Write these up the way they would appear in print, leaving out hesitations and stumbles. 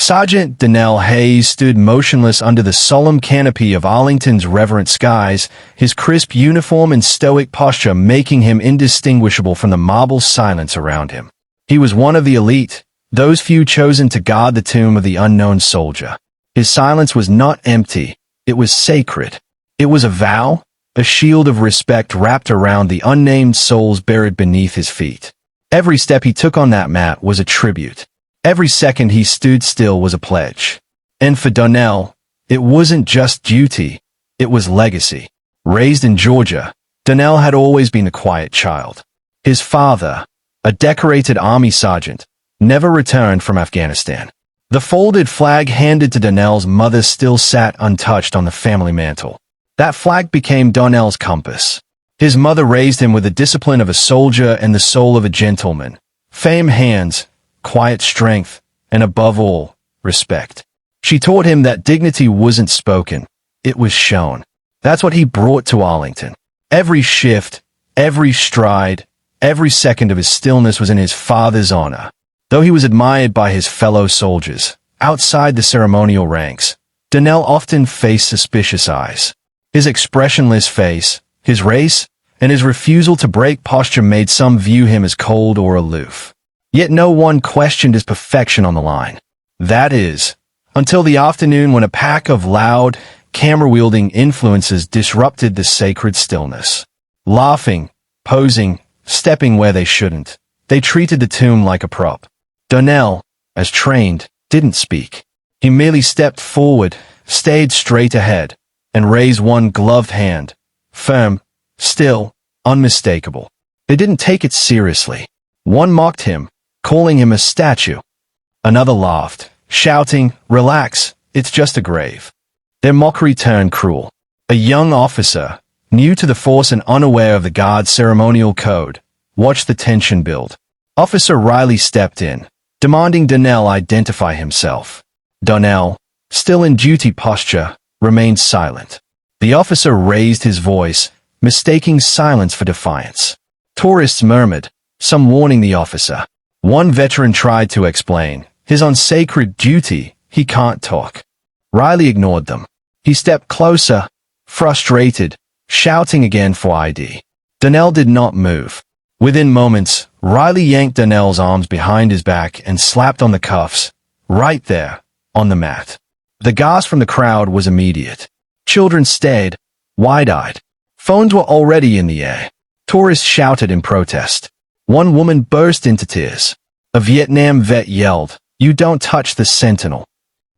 Sergeant Darnell Hayes stood motionless under the solemn canopy of Arlington's reverent skies, his crisp uniform and stoic posture making him indistinguishable from the marble silence around him. He was one of the elite, those few chosen to guard the tomb of the unknown soldier. His silence was not empty, it was sacred. It was a vow, a shield of respect wrapped around the unnamed souls buried beneath his feet. Every step he took on that mat was a tribute. Every second he stood still was a pledge. And for Darnell, it wasn't just duty, it was legacy. Raised in Georgia, Darnell had always been a quiet child. His father, a decorated army sergeant, never returned from Afghanistan. The folded flag handed to Darnell's mother still sat untouched on the family mantle. That flag became Darnell's compass. His mother raised him with the discipline of a soldier and the soul of a gentleman. Firm hands, quiet strength, and above all, respect. She taught him that dignity wasn't spoken, it was shown. That's what he brought to Arlington. Every shift, every stride, every second of his stillness was in his father's honor. Though he was admired by his fellow soldiers, outside the ceremonial ranks, Darnell often faced suspicious eyes. His expressionless face, his race, and his refusal to break posture made some view him as cold or aloof. Yet no one questioned his perfection on the line. That is, until the afternoon when a pack of loud, camera-wielding influences disrupted the sacred stillness. Laughing, posing, stepping where they shouldn't, they treated the tomb like a prop. Darnell, as trained, didn't speak. He merely stepped forward, stayed straight ahead, and raised one gloved hand, firm, still, unmistakable. They didn't take it seriously. One mocked him, calling him a statue. Another laughed, shouting, "Relax, it's just a grave." Their mockery turned cruel. A young officer, new to the force and unaware of the guard's ceremonial code, watched the tension build. Officer Riley stepped in, demanding Darnell identify himself. Darnell, still in duty posture, remained silent. The officer raised his voice, mistaking silence for defiance. Tourists murmured, some warning the officer. One veteran tried to explain, "His on sacred duty, he can't talk." Riley ignored them. He stepped closer, frustrated, shouting again for ID. Darnell did not move. Within moments, Riley yanked Darnell's arms behind his back and slapped on the cuffs, right there, on the mat. The gasp from the crowd was immediate. Children stared, wide-eyed. Phones were already in the air. Tourists shouted in protest. One woman burst into tears. A Vietnam vet yelled, "You don't touch the sentinel."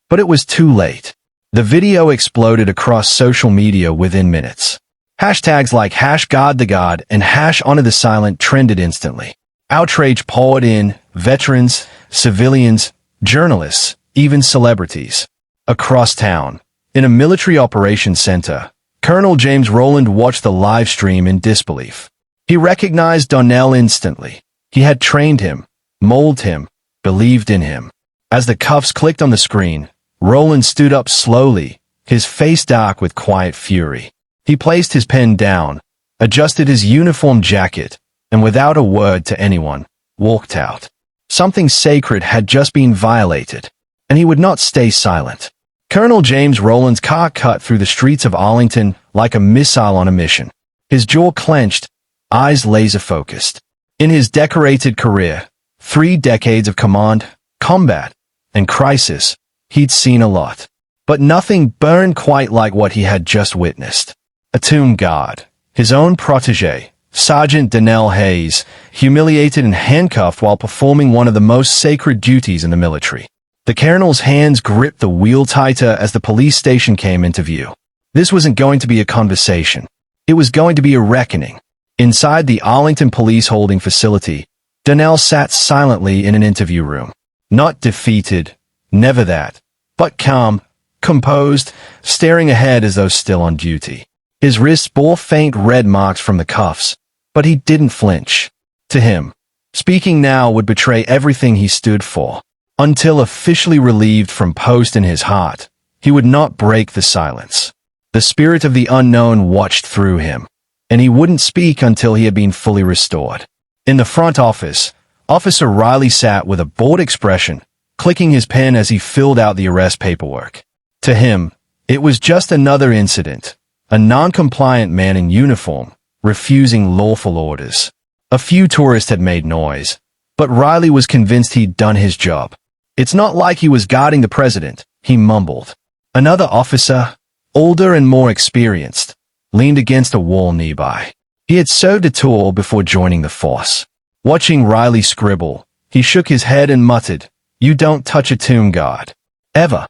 But it was too late. The video exploded across social media within minutes. Hashtags like #GuardTheGuard and #HonorTheSilent trended instantly. Outrage poured in, veterans, civilians, journalists, even celebrities. Across town, in a military operations center, Colonel James Rowland watched the live stream in disbelief. He recognized Darnell instantly. He had trained him, molded him, believed in him. As the cuffs clicked on the screen, Rowland stood up slowly, his face dark with quiet fury. He placed his pen down, adjusted his uniform jacket, and without a word to anyone, walked out. Something sacred had just been violated, and he would not stay silent. Colonel James Rowland's car cut through the streets of Arlington like a missile on a mission. His jaw clenched, eyes laser-focused. In his decorated career, 3 decades of command, combat, and crisis, he'd seen a lot. But nothing burned quite like what he had just witnessed. A tomb guard, his own protege, Sergeant Darnell Hayes, humiliated and handcuffed while performing one of the most sacred duties in the military. The colonel's hands gripped the wheel tighter as the police station came into view. This wasn't going to be a conversation. It was going to be a reckoning. Inside the Arlington Police Holding Facility, Darnell sat silently in an interview room. Not defeated, never that, but calm, composed, staring ahead as though still on duty. His wrists bore faint red marks from the cuffs, but he didn't flinch. To him, speaking now would betray everything he stood for. Until officially relieved from post in his heart, he would not break the silence. The spirit of the unknown watched through him, and he wouldn't speak until he had been fully restored. In the front office, Officer Riley sat with a bored expression, clicking his pen as he filled out the arrest paperwork. To him, it was just another incident, a non-compliant man in uniform, refusing lawful orders. A few tourists had made noise, but Riley was convinced he'd done his job. It's not like he was guarding the president, he mumbled. Another officer, older and more experienced, leaned against a wall nearby. He had served a tour before joining the force. Watching Riley scribble, he shook his head and muttered, "You don't touch a tomb guard. Ever."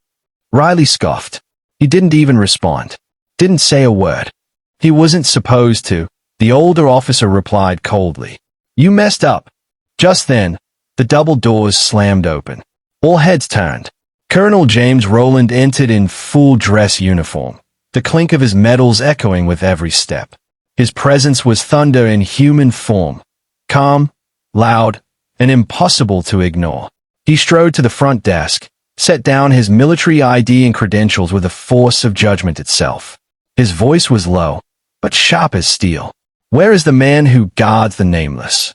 Riley scoffed. He didn't even respond. Didn't say a word. He wasn't supposed to. The older officer replied coldly, "You messed up." Just then, the double doors slammed open. All heads turned. Colonel James Rowland entered in full dress uniform, the clink of his medals echoing with every step. His presence was thunder in human form, calm, loud, and impossible to ignore. He strode to the front desk, set down his military ID and credentials with the force of judgment itself. His voice was low, but sharp as steel. "Where is the man who guards the nameless?"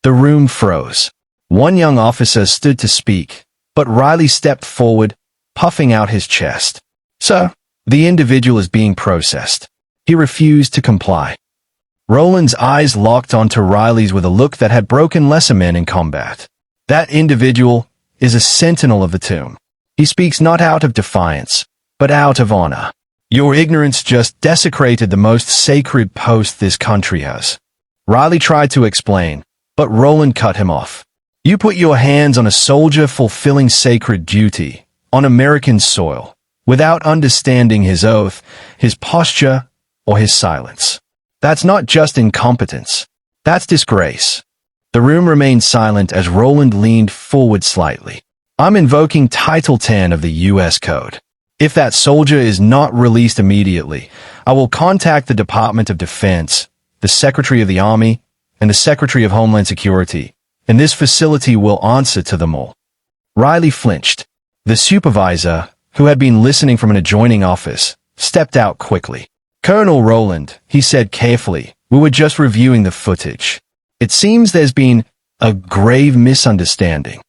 The room froze. One young officer stood to speak, but Riley stepped forward, puffing out his chest. "Sir, the individual is being processed." He refused to comply. Rowland's eyes locked onto Riley's with a look that had broken lesser men in combat. "That individual is a sentinel of the tomb. He speaks not out of defiance, but out of honor. Your ignorance just desecrated the most sacred post this country has." Riley tried to explain, but Rowland cut him off. "You put your hands on a soldier fulfilling sacred duty, on American soil, without understanding his oath, his posture, or his silence. That's not just incompetence. That's disgrace." The room remained silent as Rowland leaned forward slightly. "I'm invoking Title 10 of the U.S. Code. If that soldier is not released immediately, I will contact the Department of Defense, the Secretary of the Army, and the Secretary of Homeland Security, and this facility will answer to them all." Riley flinched. The supervisor, who had been listening from an adjoining office, stepped out quickly. "Colonel Rowland," he said carefully, "we were just reviewing the footage. It seems there's been a grave misunderstanding."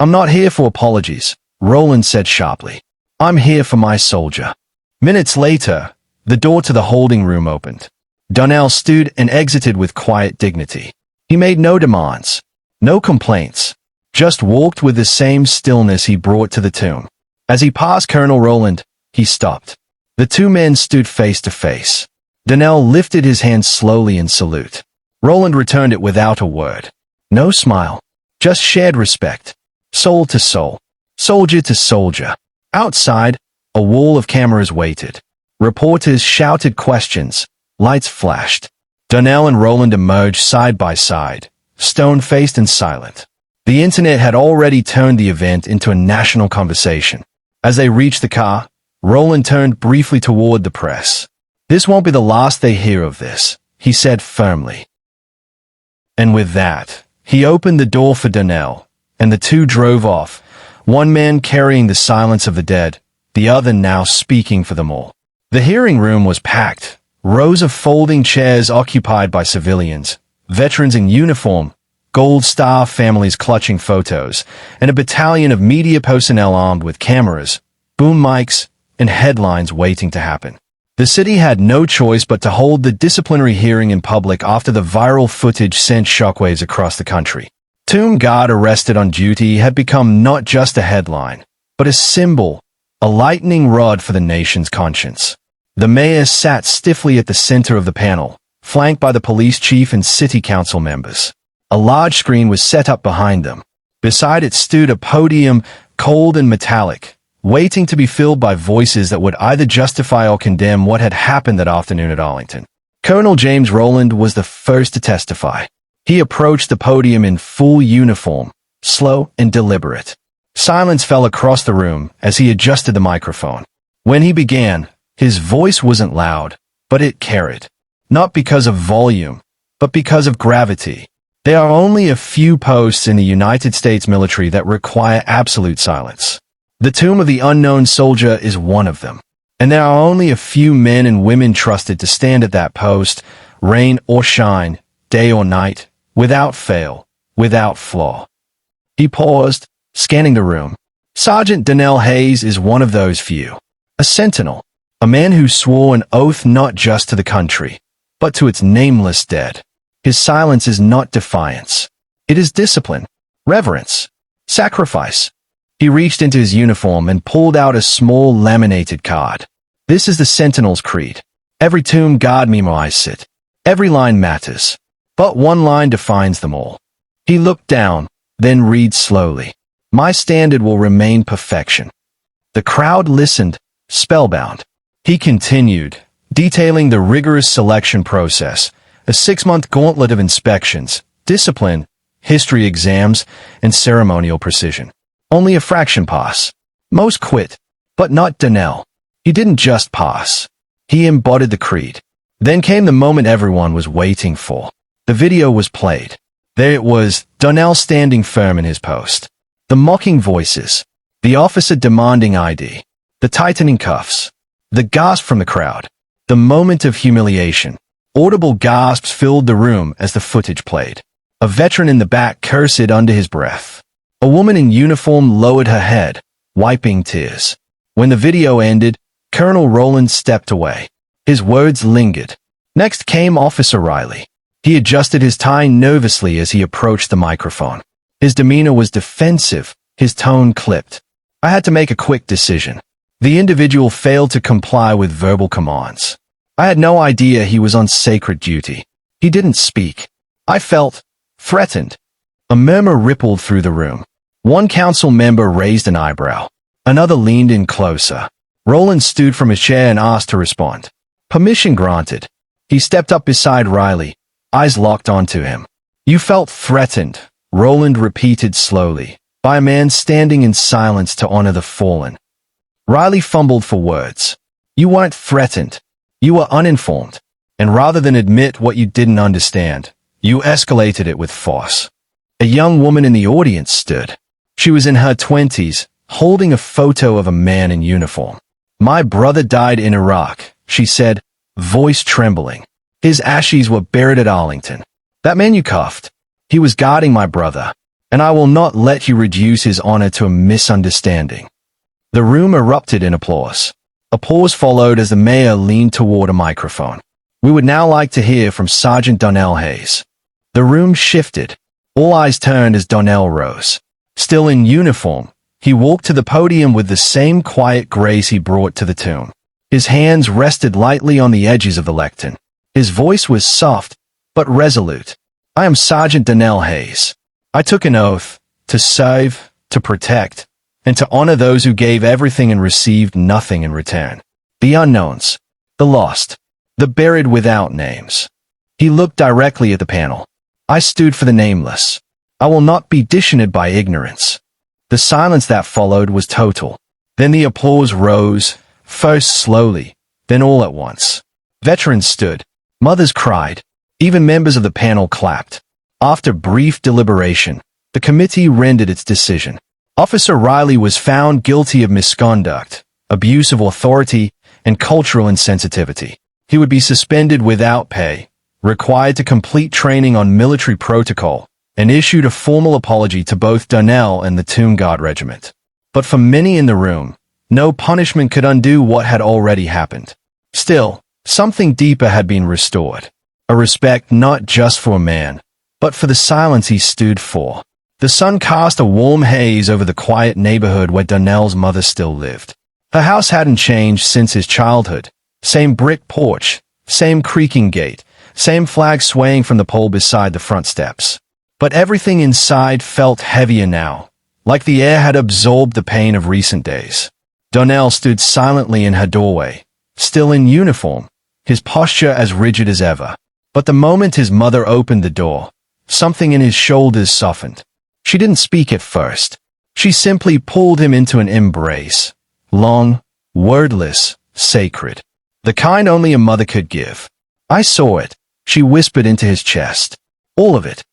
"I'm not here for apologies," Rowland said sharply. "I'm here for my soldier." Minutes later, the door to the holding room opened. Darnell stood and exited with quiet dignity. He made no demands, no complaints, just walked with the same stillness he brought to the tomb. As he passed Colonel Rowland, he stopped. The two men stood face to face. Darnell lifted his hand slowly in salute. Rowland returned it without a word. No smile, just shared respect. Soul to soul, soldier to soldier. Outside, a wall of cameras waited. Reporters shouted questions. Lights flashed. Darnell and Rowland emerged side by side, stone-faced and silent. The internet had already turned the event into a national conversation. As they reached the car, Rowland turned briefly toward the press. "This won't be the last they hear of this," he said firmly. And with that, he opened the door for Darnell, and the two drove off, one man carrying the silence of the dead, the other now speaking for them all. The hearing room was packed, rows of folding chairs occupied by civilians, veterans in uniform, Gold Star families clutching photos, and a battalion of media personnel armed with cameras, boom mics, and headlines waiting to happen. The city had no choice but to hold the disciplinary hearing in public after the viral footage sent shockwaves across the country. Tomb guard arrested on duty had become not just a headline, but a symbol, a lightning rod for the nation's conscience. The mayor sat stiffly at the center of the panel, flanked by the police chief and city council members. A large screen was set up behind them. Beside it stood a podium, cold and metallic, waiting to be filled by voices that would either justify or condemn what had happened that afternoon at Arlington. Colonel James Rowland was the first to testify. He approached the podium in full uniform, slow and deliberate. Silence fell across the room as he adjusted the microphone. When he began, his voice wasn't loud, but it carried. Not because of volume, but because of gravity. There are only a few posts in the United States military that require absolute silence. The tomb of the unknown soldier is one of them. And there are only a few men and women trusted to stand at that post, rain or shine, day or night, without fail, without flaw. He paused, scanning the room. Sergeant Darnell Hayes is one of those few. A sentinel. A man who swore an oath not just to the country, but to its nameless dead. His silence is not defiance. It is discipline, reverence, sacrifice. He reached into his uniform and pulled out a small laminated card. This is the Sentinel's creed. Every tomb guard memorizes it. Every line matters. But one line defines them all. He looked down, then read slowly. My standard will remain perfection. The crowd listened, spellbound. He continued, detailing the rigorous selection process, a 6-month gauntlet of inspections, discipline, history exams, and ceremonial precision. Only a fraction pass. Most quit, but not Darnell. He didn't just pass. He embodied the creed. Then came the moment everyone was waiting for. The video was played. There it was, Darnell standing firm in his post. The mocking voices. The officer demanding ID. The tightening cuffs. The gasp from the crowd. The moment of humiliation. Audible gasps filled the room as the footage played. A veteran in the back cursed under his breath. A woman in uniform lowered her head, wiping tears. When the video ended, Colonel Rowland stepped away. His words lingered. Next came Officer Riley. He adjusted his tie nervously as he approached the microphone. His demeanor was defensive, his tone clipped. I had to make a quick decision. The individual failed to comply with verbal commands. I had no idea he was on sacred duty. He didn't speak. I felt threatened. A murmur rippled through the room. One council member raised an eyebrow. Another leaned in closer. Rowland stood from his chair and asked to respond. Permission granted. He stepped up beside Riley, eyes locked onto him. You felt threatened, Rowland repeated slowly, by a man standing in silence to honor the fallen. Riley fumbled for words. You weren't threatened. You were uninformed. And rather than admit what you didn't understand, you escalated it with force. A young woman in the audience stood. She was in her 20s, holding a photo of a man in uniform. My brother died in Iraq, she said, voice trembling. His ashes were buried at Arlington. That man you cuffed. He was guarding my brother, and I will not let you reduce his honor to a misunderstanding. The room erupted in applause. A pause followed as the mayor leaned toward a microphone. We would now like to hear from Sergeant Darnell Hayes. The room shifted. All eyes turned as Darnell rose. Still in uniform, he walked to the podium with the same quiet grace he brought to the tomb. His hands rested lightly on the edges of the lectern. His voice was soft, but resolute. I am Sergeant Darnell Hayes. I took an oath to serve, to protect, and to honor those who gave everything and received nothing in return. The unknowns, the lost, the buried without names. He looked directly at the panel. I stood for the nameless. I will not be dishonored by ignorance. The silence that followed was total. Then the applause rose, first slowly, then all at once. Veterans stood. Mothers cried. Even members of the panel clapped. After brief deliberation, the committee rendered its decision. Officer Riley was found guilty of misconduct, abuse of authority, and cultural insensitivity. He would be suspended without pay, required to complete training on military protocol, and issued a formal apology to both Darnell and the Tomb Guard Regiment. But for many in the room, no punishment could undo what had already happened. Still, something deeper had been restored. A respect not just for a man, but for the silence he stood for. The sun cast a warm haze over the quiet neighborhood where Darnell's mother still lived. Her house hadn't changed since his childhood. Same brick porch, same creaking gate, same flag swaying from the pole beside the front steps. But everything inside felt heavier now, like the air had absorbed the pain of recent days. Darnell stood silently in her doorway, still in uniform, his posture as rigid as ever. But the moment his mother opened the door, something in his shoulders softened. She didn't speak at first. She simply pulled him into an embrace. Long, wordless, sacred. The kind only a mother could give. I saw it, she whispered into his chest. All of it.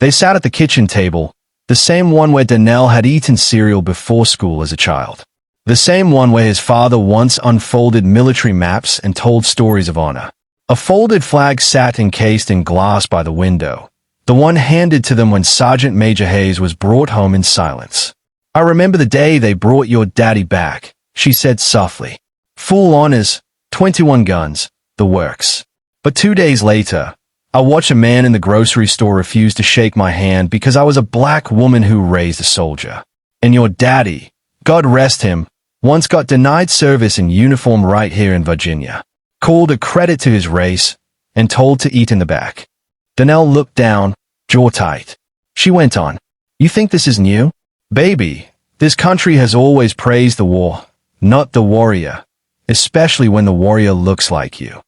They sat at the kitchen table, the same one where Darnell had eaten cereal before school as a child. The same one where his father once unfolded military maps and told stories of honor. A folded flag sat encased in glass by the window, the one handed to them when Sergeant Major Hayes was brought home in silence. I remember the day they brought your daddy back, she said softly. Full honors, 21 guns, the works. But 2 days later, I watched a man in the grocery store refuse to shake my hand because I was a black woman who raised a soldier. And your daddy, God rest him, once got denied service in uniform right here in Virginia. Called a credit to his race and told to eat in the back. Darnell looked down, jaw tight. She went on. You think this is new? Baby, this country has always praised the war, not the warrior, especially when the warrior looks like you.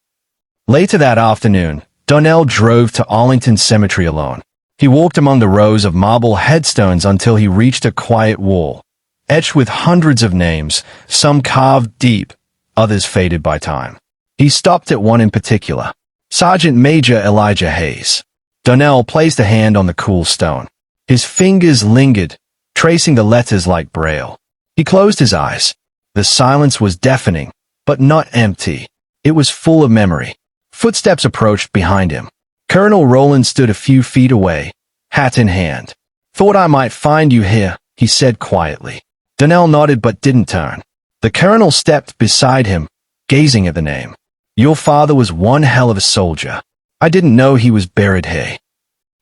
Later that afternoon, Darnell drove to Arlington Cemetery alone. He walked among the rows of marble headstones until he reached a quiet wall, etched with hundreds of names, some carved deep, others faded by time. He stopped at one in particular, Sergeant Major Elijah Hayes. Darnell placed a hand on the cool stone. His fingers lingered, tracing the letters like braille. He closed his eyes. The silence was deafening, but not empty. It was full of memory. Footsteps approached behind him. Colonel Roland stood a few feet away, hat in hand. Thought I might find you here, he said quietly. Darnell nodded but didn't turn. The colonel stepped beside him, gazing at the name. Your father was one hell of a soldier. I didn't know he was buried here.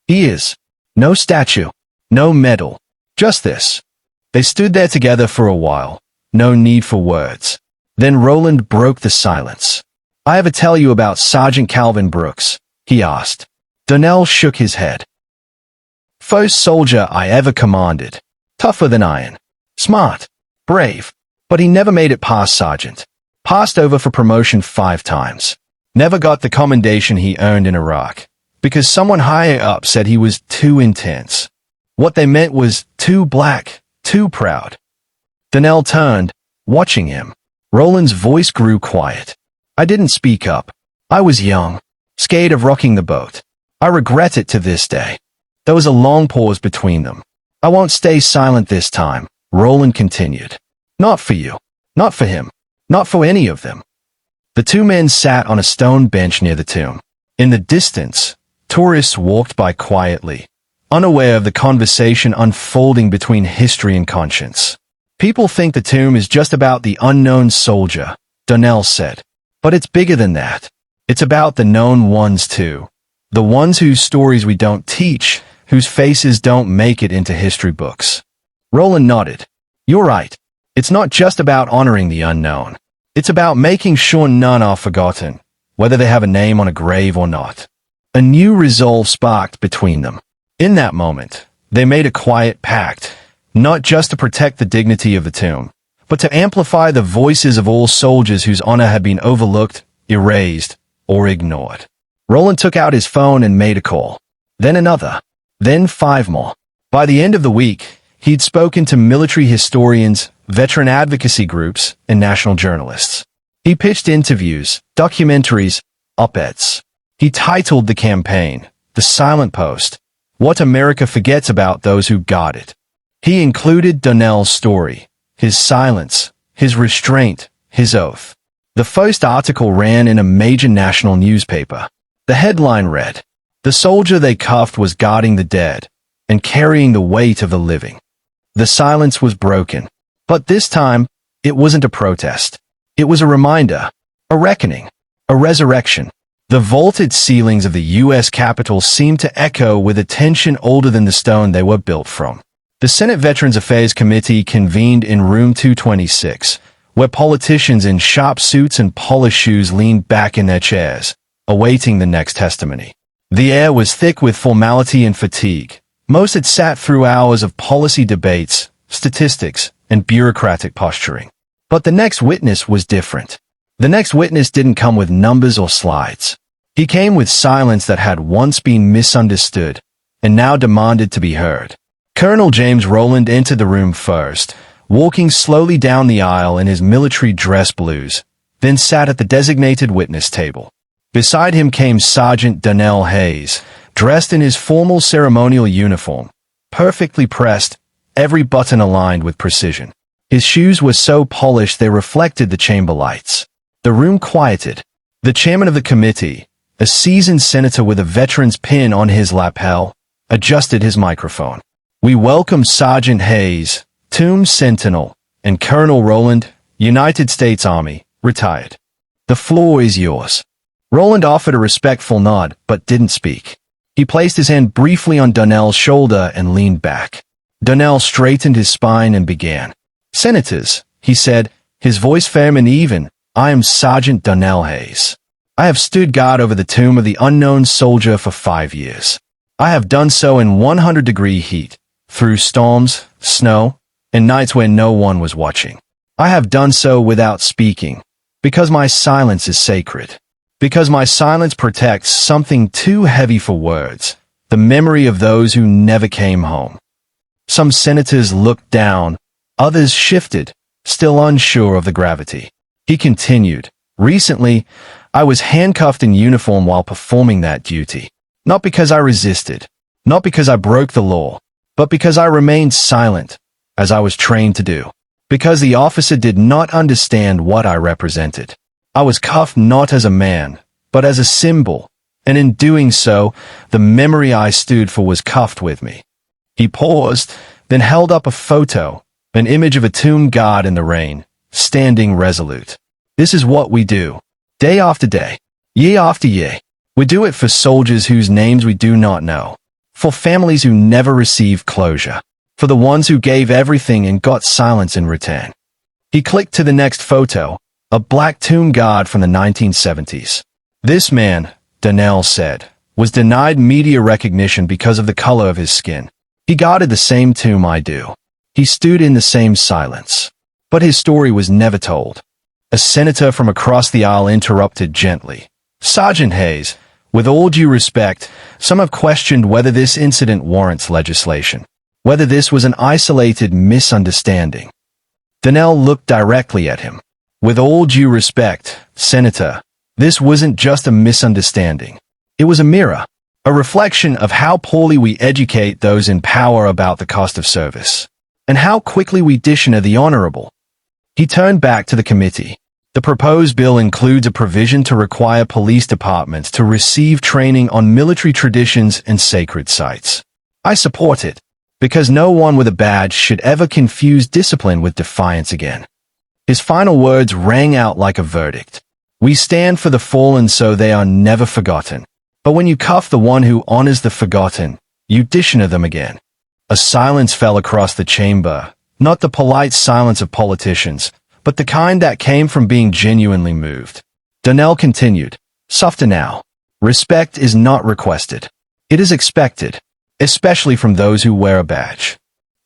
He is. No statue, no medal, just this. They stood there together for a while, no need for words. Then Roland broke the silence. I ever tell you about Sergeant Calvin Brooks? He asked. Darnell shook his head. First soldier I ever commanded. Tougher than iron. Smart. Brave. But he never made it past sergeant. Passed over for promotion 5 times. Never got the commendation he earned in Iraq, because someone higher up said he was too intense. What they meant was too black, too proud. Darnell turned, watching him. Roland's voice grew quiet. I didn't speak up. I was young, scared of rocking the boat. I regret it to this day. There was a long pause between them. I won't stay silent this time, Roland continued. Not for you. Not for him. Not for any of them. The 2 men sat on a stone bench near the tomb. In the distance, tourists walked by quietly, unaware of the conversation unfolding between history and conscience. People think the tomb is just about the unknown soldier, Darnell said. But it's bigger than that. It's about the known ones too. The ones whose stories we don't teach, whose faces don't make it into history books. Roland nodded. You're right. It's not just about honoring the unknown. It's about making sure none are forgotten, whether they have a name on a grave or not. A new resolve sparked between them. In that moment, they made a quiet pact, not just to protect the dignity of the tomb, but to amplify the voices of all soldiers whose honor had been overlooked, erased, or ignored. Roland took out his phone and made a call. Then another. Then 5 more. By the end of the week, he'd spoken to military historians, veteran advocacy groups, and national journalists. He pitched interviews, documentaries, op-eds. He titled the campaign, The Silent Post, What America Forgets About Those Who Guard It. He included Darnell's story, his silence, his restraint, his oath. The first article ran in a major national newspaper. The headline read, The soldier they cuffed was guarding the dead and carrying the weight of the living. The silence was broken. But this time, it wasn't a protest. It was a reminder, a reckoning, a resurrection. The vaulted ceilings of the U.S. Capitol seemed to echo with a tension older than the stone they were built from. The Senate Veterans Affairs Committee convened in room 226, where politicians in sharp suits and polished shoes leaned back in their chairs, awaiting the next testimony. The air was thick with formality and fatigue. Most had sat through hours of policy debates, statistics, and bureaucratic posturing. But the next witness was different. The next witness didn't come with numbers or slides. He came with silence that had once been misunderstood and now demanded to be heard. Colonel James Roland entered the room first, walking slowly down the aisle in his military dress blues, then sat at the designated witness table. Beside him came Sergeant Darnell Hayes, dressed in his formal ceremonial uniform, perfectly pressed, every button aligned with precision. His shoes were so polished they reflected the chamber lights. The room quieted. The chairman of the committee, a seasoned senator with a veteran's pin on his lapel, adjusted his microphone. We welcome Sergeant Hayes Tomb Sentinel, and Colonel Roland, United States Army, retired. The floor is yours. Roland offered a respectful nod, but didn't speak. He placed his hand briefly on Darnell's shoulder and leaned back. Darnell straightened his spine and began. Senators, he said, his voice firm and even, I am Sergeant Darnell Hayes. I have stood guard over the tomb of the unknown soldier for 5 years. I have done so in 100-degree heat, through storms, snow, and nights when no one was watching. I have done so without speaking, because my silence is sacred. Because my silence protects something too heavy for words, the memory of those who never came home. Some senators looked down, others shifted, still unsure of the gravity. He continued, recently, I was handcuffed in uniform while performing that duty. Not because I resisted, not because I broke the law, but because I remained silent, as I was trained to do. Because the officer did not understand what I represented. I was cuffed not as a man, but as a symbol, and in doing so, the memory I stood for was cuffed with me. He paused, then held up a photo, an image of a tomb guard in the rain, standing resolute. This is what we do, day after day, year after year. We do it for soldiers whose names we do not know, for families who never received closure, for the ones who gave everything and got silence in return. He clicked to the next photo, a black tomb guard from the 1970s. This man, Darnell said, was denied media recognition because of the color of his skin. He guarded the same tomb I do. He stood in the same silence. But his story was never told. A senator from across the aisle interrupted gently. Sergeant Hayes, with all due respect, some have questioned whether this incident warrants legislation, whether this was an isolated misunderstanding. Darnell looked directly at him. With all due respect, Senator, this wasn't just a misunderstanding. It was a mirror, a reflection of how poorly we educate those in power about the cost of service, and how quickly we dishonor the honorable. He turned back to the committee. The proposed bill includes a provision to require police departments to receive training on military traditions and sacred sites. I support it, because no one with a badge should ever confuse discipline with defiance again. His final words rang out like a verdict. We stand for the fallen so they are never forgotten. But when you cuff the one who honors the forgotten, you dishonor them again. A silence fell across the chamber, not the polite silence of politicians, but the kind that came from being genuinely moved. Darnell continued, softer now. Respect is not requested. It is expected, especially from those who wear a badge.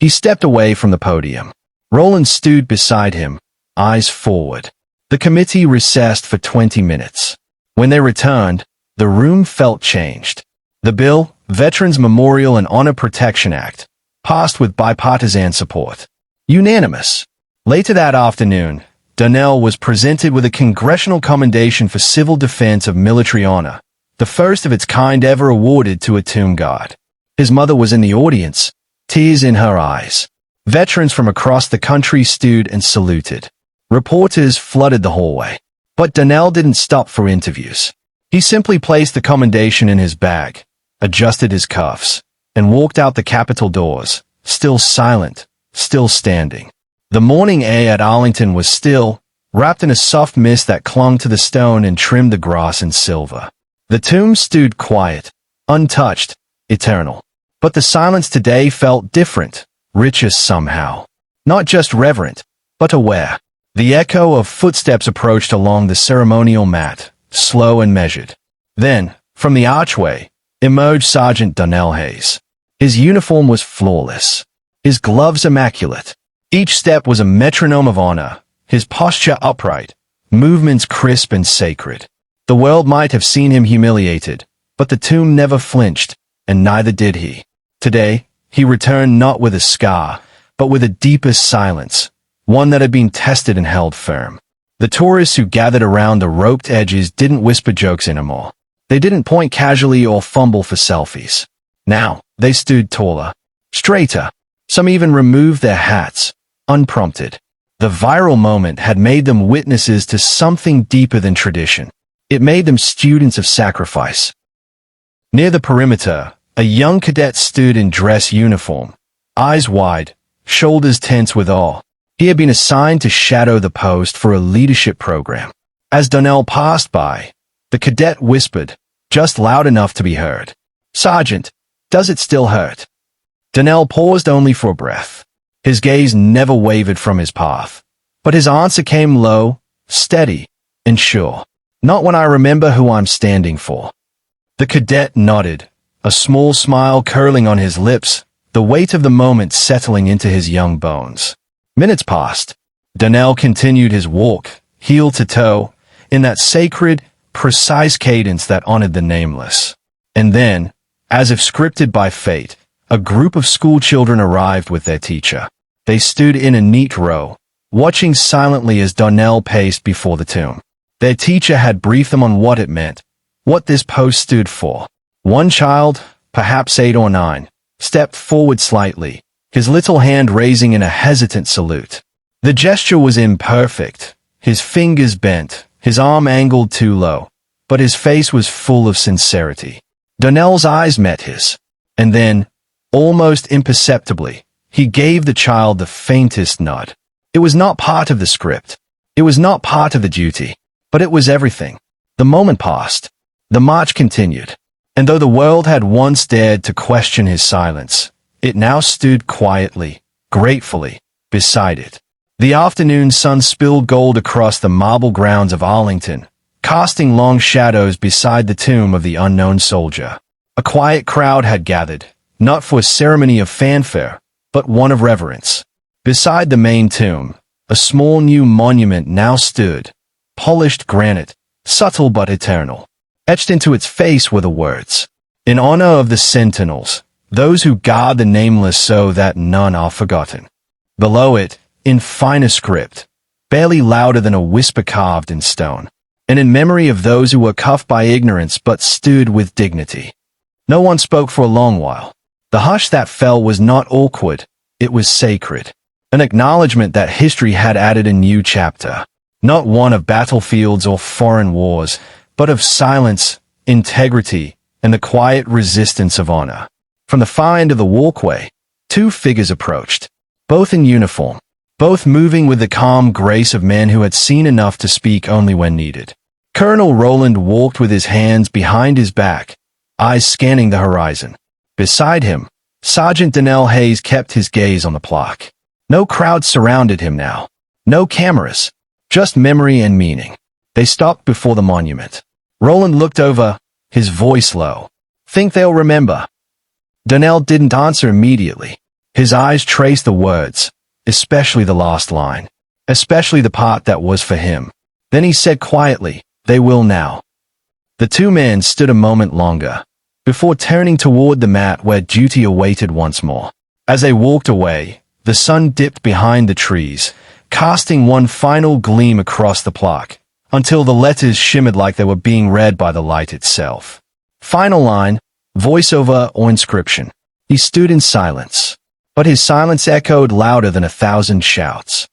He stepped away from the podium. Roland stood beside him, eyes forward. The committee recessed for 20 minutes. When they returned, the room felt changed. The bill, Veterans Memorial and Honor Protection Act, passed with bipartisan support. Unanimous. Later that afternoon, Darnell was presented with a congressional commendation for civil defense of military honor, the first of its kind ever awarded to a tomb guard. His mother was in the audience, tears in her eyes. Veterans from across the country stood and saluted. Reporters flooded the hallway. But Darnell didn't stop for interviews. He simply placed the commendation in his bag, adjusted his cuffs, and walked out the Capitol doors, still silent, still standing. The morning air at Arlington was still, wrapped in a soft mist that clung to the stone and trimmed the grass in silver. The tomb stood quiet, untouched, eternal. But the silence today felt different, richer somehow. Not just reverent, but aware. The echo of footsteps approached along the ceremonial mat, slow and measured. Then, from the archway, emerged Sergeant Darnell Hayes. His uniform was flawless, his gloves immaculate. Each step was a metronome of honor, his posture upright, movements crisp and sacred. The world might have seen him humiliated, but the tomb never flinched, and neither did he. Today, he returned not with a scar, but with a deepest silence, one that had been tested and held firm. The tourists who gathered around the roped edges didn't whisper jokes anymore. They didn't point casually or fumble for selfies. Now, they stood taller, straighter. Some even removed their hats, unprompted. The viral moment had made them witnesses to something deeper than tradition. It made them students of sacrifice. Near the perimeter, a young cadet stood in dress uniform, eyes wide, shoulders tense with awe. He had been assigned to shadow the post for a leadership program. As Darnell passed by, the cadet whispered, just loud enough to be heard, "Sergeant, does it still hurt?" Darnell paused only for a breath. His gaze never wavered from his path. But his answer came low, steady, and sure. "Not when I remember who I'm standing for." The cadet nodded, a small smile curling on his lips, the weight of the moment settling into his young bones. Minutes passed. Darnell continued his walk, heel to toe, in that sacred, precise cadence that honored the nameless. And then, as if scripted by fate, a group of schoolchildren arrived with their teacher. They stood in a neat row, watching silently as Darnell paced before the tomb. Their teacher had briefed them on what it meant, what this post stood for. One child, perhaps 8 or 9, stepped forward slightly, his little hand raising in a hesitant salute. The gesture was imperfect, his fingers bent, his arm angled too low, but his face was full of sincerity. Darnell's eyes met his, and then, almost imperceptibly, he gave the child the faintest nod. It was not part of the script. It was not part of the duty, but it was everything. The moment passed. The march continued. And though the world had once dared to question his silence, it now stood quietly, gratefully, beside it. The afternoon sun spilled gold across the marble grounds of Arlington, casting long shadows beside the tomb of the unknown soldier. A quiet crowd had gathered, not for a ceremony of fanfare, but one of reverence. Beside the main tomb, a small new monument now stood, polished granite, subtle but eternal. Etched into its face were the words, "In honor of the sentinels, those who guard the nameless so that none are forgotten." Below it, in finer script, barely louder than a whisper carved in stone, and in memory of those who were cuffed by ignorance but stood with dignity. No one spoke for a long while. The hush that fell was not awkward, it was sacred. An acknowledgement that history had added a new chapter, not one of battlefields or foreign wars, but of silence, integrity, and the quiet resistance of honor. From the far end of the walkway, 2 figures approached, both in uniform, both moving with the calm grace of men who had seen enough to speak only when needed. Colonel Roland walked with his hands behind his back, eyes scanning the horizon. Beside him, Sergeant Darnell Hayes kept his gaze on the plaque. No crowd surrounded him now. No cameras. Just memory and meaning. They stopped before the monument. Roland looked over, his voice low. "Think they'll remember?" Darnell didn't answer immediately. His eyes traced the words, especially the last line, especially the part that was for him. Then he said quietly, "They will now." The 2 men stood a moment longer, before turning toward the mat where duty awaited once more. As they walked away, the sun dipped behind the trees, casting one final gleam across the plaque, until the letters shimmered like they were being read by the light itself. Final line, voiceover or inscription. He stood in silence, but his silence echoed louder than 1,000 shouts.